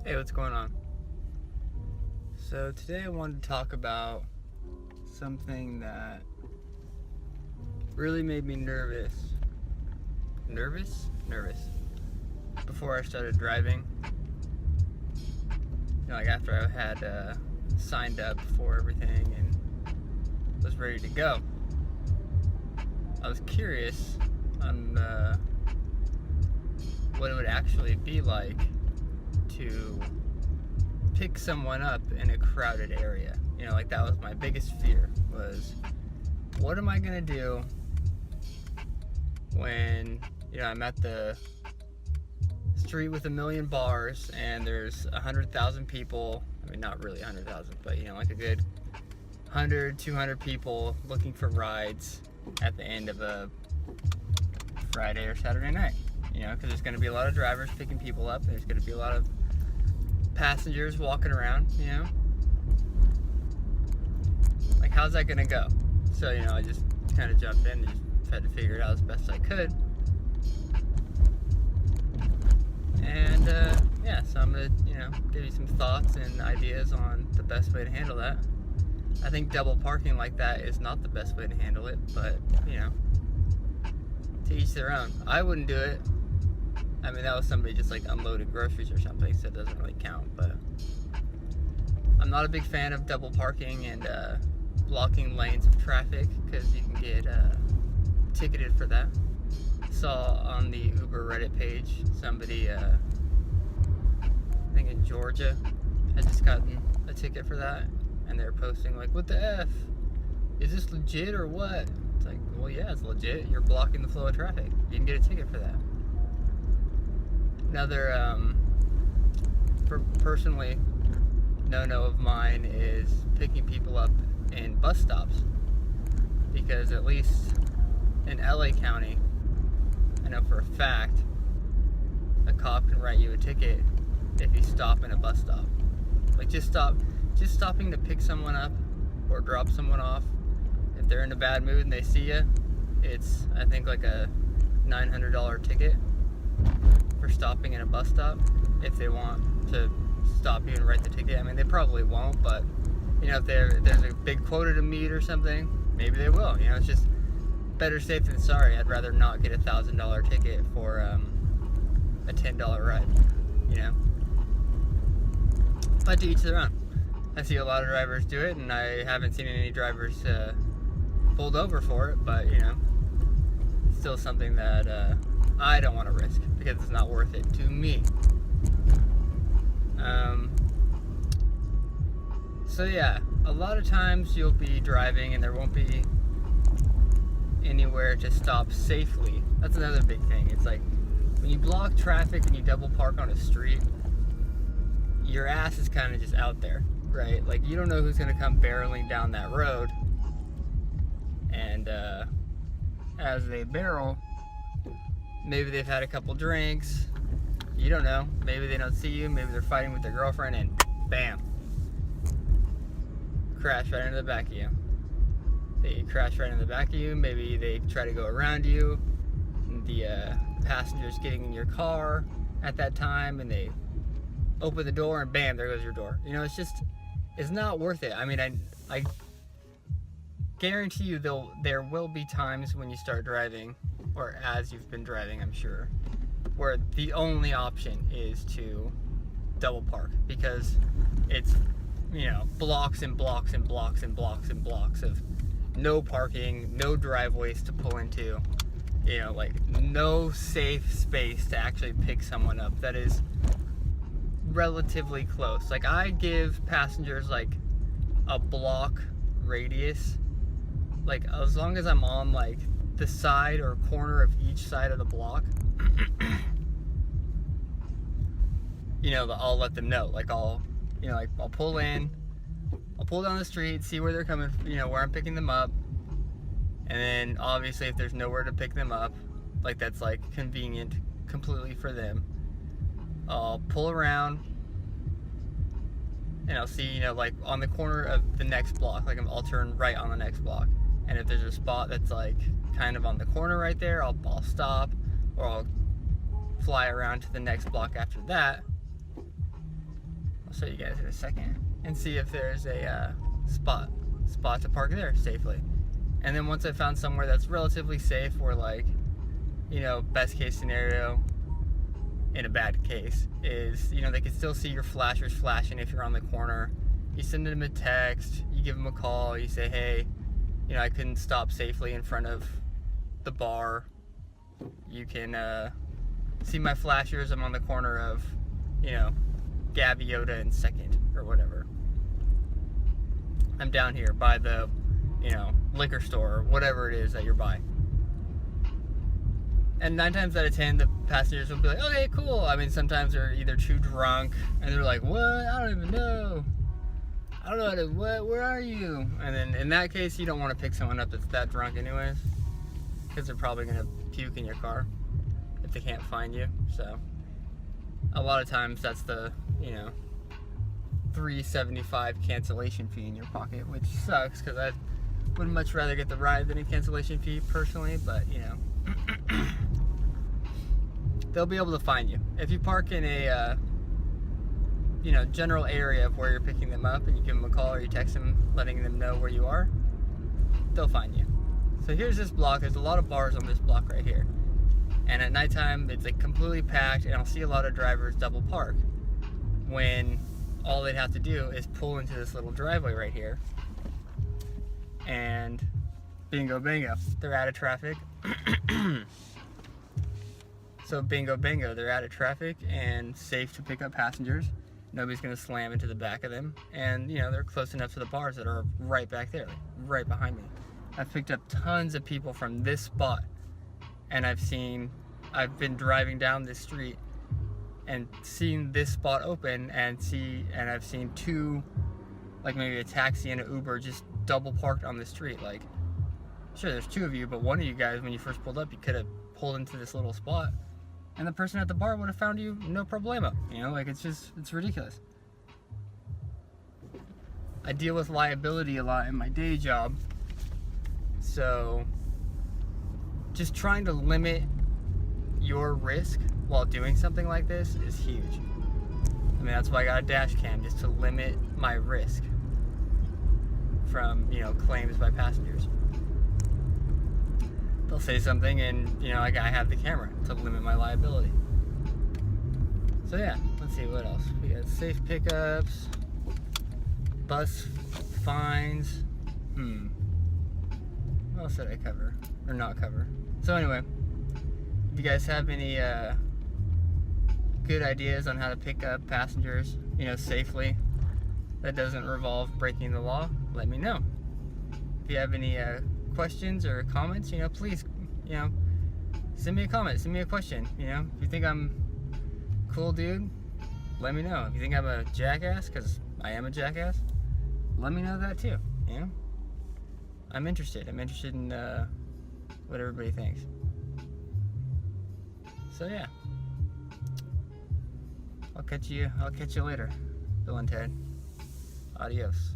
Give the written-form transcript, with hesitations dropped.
Hey, what's going on? So today I wanted to talk about something that really made me nervous. Nervous? Before I started driving. Like after I had signed up for everything and was ready to go. I was curious on what it would actually be like to pick someone up in a crowded area. Like that was my biggest fear, was what am I gonna do when I'm at the street with a million bars and there's 100,000 people. I mean, not really 100,000, but like a good 100, 200 people looking for rides at the end of a Friday or Saturday night. Because there's going to be a lot of drivers picking people up, and there's going to be a lot of passengers walking around. Like, how's that going to go? So I just kind of jumped in and just tried to figure it out as best I could. And so I'm gonna give you some thoughts and ideas on the best way to handle that. I think double parking like that is not the best way to handle it, but to each their own. I wouldn't do it. I mean, that was somebody just like unloading groceries or something, so it doesn't really count. But I'm not a big fan of double parking and blocking lanes of traffic, because you can get ticketed for that. Saw on the Uber Reddit page somebody, I think in Georgia, had just gotten a ticket for that, and they're posting like, what the F? Is this legit or what? It's like, well, yeah, it's legit. You're blocking the flow of traffic. You can get a ticket for that. Another, personally, no of mine is picking people up in bus stops, because at least in LA County, I know for a fact a cop can write you a ticket if you stop in a bus stop. Like just stopping to pick someone up or drop someone off. If they're in a bad mood and they see you, it's I think like a $900 ticket for stopping in a bus stop. If they want to stop you and write the ticket, I mean they probably won't, but if there's a big quota to meet or something, maybe they will. It's just better safe than sorry. I'd rather not get a $1,000 ticket for a $10 ride. But to each their own. I see a lot of drivers do it, and I haven't seen any drivers pulled over for it. But it's still something that I don't want to risk, because it's not worth it to me. So yeah, a lot of times you'll be driving and there won't be anywhere to stop safely. That's another big thing. It's like when you block traffic and you double park on a street, your ass is kind of just out there, right? Like you don't know who's going to come barreling down that road, and as they barrel, maybe they've had a couple drinks, you don't know, maybe they don't see you, maybe they're fighting with their girlfriend, and bam, crash right into the back of you. They crash right in the back of you. Maybe they try to go around you. The passenger's getting in your car at that time, and they open the door, and bam, there goes your door. It's not worth it. I mean, I guarantee you there will be times when you start driving, or as you've been driving, I'm sure, where the only option is to double park, because it's blocks and blocks and blocks and blocks and blocks of no parking, no driveways to pull into, like no safe space to actually pick someone up that is relatively close. Like I give passengers like a block radius, like as long as I'm on like the side or corner of each side of the block, I'll let them know. Like I'll pull in, I'll pull down the street, see where they're coming, where I'm picking them up. And then obviously if there's nowhere to pick them up, like that's like convenient completely for them, I'll pull around and I'll see, like on the corner of the next block, like I'll turn right on the next block. And if there's a spot that's like kind of on the corner right there, I'll stop, or I'll fly around to the next block after that. show you guys in a second and see if there's a spot to park there safely. And then once I found somewhere that's relatively safe, or like, you know, best case scenario in a bad case is, you know, they can still see your flashers flashing if you're on the corner. You send them a text, you give them a call, you say, hey, you know, I couldn't stop safely in front of the bar. You can see my flashers. I'm on the corner of, you know, Gaviota and 2nd or whatever. I'm down here by the, you know, liquor store or whatever it is that you're by. And 9 times out of 10, the passengers will be like, okay, cool. I mean, sometimes they're either too drunk and they're like, what? I don't even know. I don't know how to, what? Where are you? And then in that case, you don't want to pick someone up that's that drunk anyways, because they're probably going to puke in your car if they can't find you. So a lot of times that's the, you know, $3.75 cancellation fee in your pocket, which sucks because I would much rather get the ride than a cancellation fee personally, but you know, they'll be able to find you. If you park in a you know, general area of where you're picking them up and you give them a call or you text them letting them know where you are, they'll find you. So here's this block. There's a lot of bars on this block right here. And at nighttime, it's like completely packed, and I'll see a lot of drivers double park when all they'd have to do is pull into this little driveway right here. And bingo, bingo, they're out of traffic. So bingo, bingo, they're out of traffic and safe to pick up passengers. Nobody's gonna slam into the back of them. And you know, they're close enough to the bars that are right back there, like, right behind me. I've picked up tons of people from this spot, and I've been driving down this street and seen this spot open, and I've seen 2, like maybe a taxi and an Uber just double parked on the street. Like, sure, there's 2 of you, but one of you guys, when you first pulled up, you could have pulled into this little spot and the person at the bar would have found you no problemo. You know, like, it's ridiculous. I deal with liability a lot in my day job, so just trying to limit your risk while doing something like this is huge. I mean, that's why I got a dash cam, just to limit my risk from, you know, claims by passengers. They'll say something and, you know, like, I have the camera to limit my liability. So yeah, let's see what else. We got safe pickups, bus fines. What else did I cover? Or not cover? So anyway, if you guys have any good ideas on how to pick up passengers, you know, safely, that doesn't revolve breaking the law, let me know. If you have any questions or comments, you know, please, you know, send me a comment, send me a question. You know, if you think I'm a cool dude, let me know. If you think I'm a jackass, because I am a jackass, let me know that too. You know, I'm interested in what everybody thinks. So yeah, I'll catch you later, Bill and Ted. Adios.